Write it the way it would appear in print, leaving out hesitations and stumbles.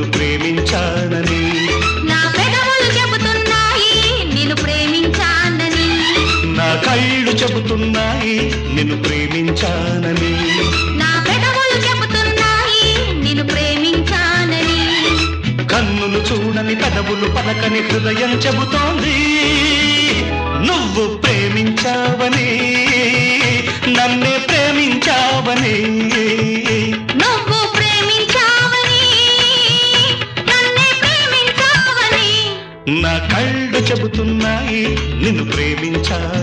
నిన్ను ప్రేమించానని. నా పెదవులు చెబుతున్నాయి నిన్ను ప్రేమించానని. నా కళ్ళు చెబుతున్నాయి నిన్ను ప్రేమించానని. నా పెదవులు చెబుతున్నాయి నిన్ను ప్రేమించానని. కన్నులు చూడని పెదవులు పలకని హృదయం చెబుతోంది నువ్వు ప్రేమించావని, నన్నే ప్రేమించావని. నువ్వు ప్రేమించావని నన్నే ప్రేమించావని. నా కళ్ళు చెబుతున్నాయి నిన్ను ప్రేమించావని.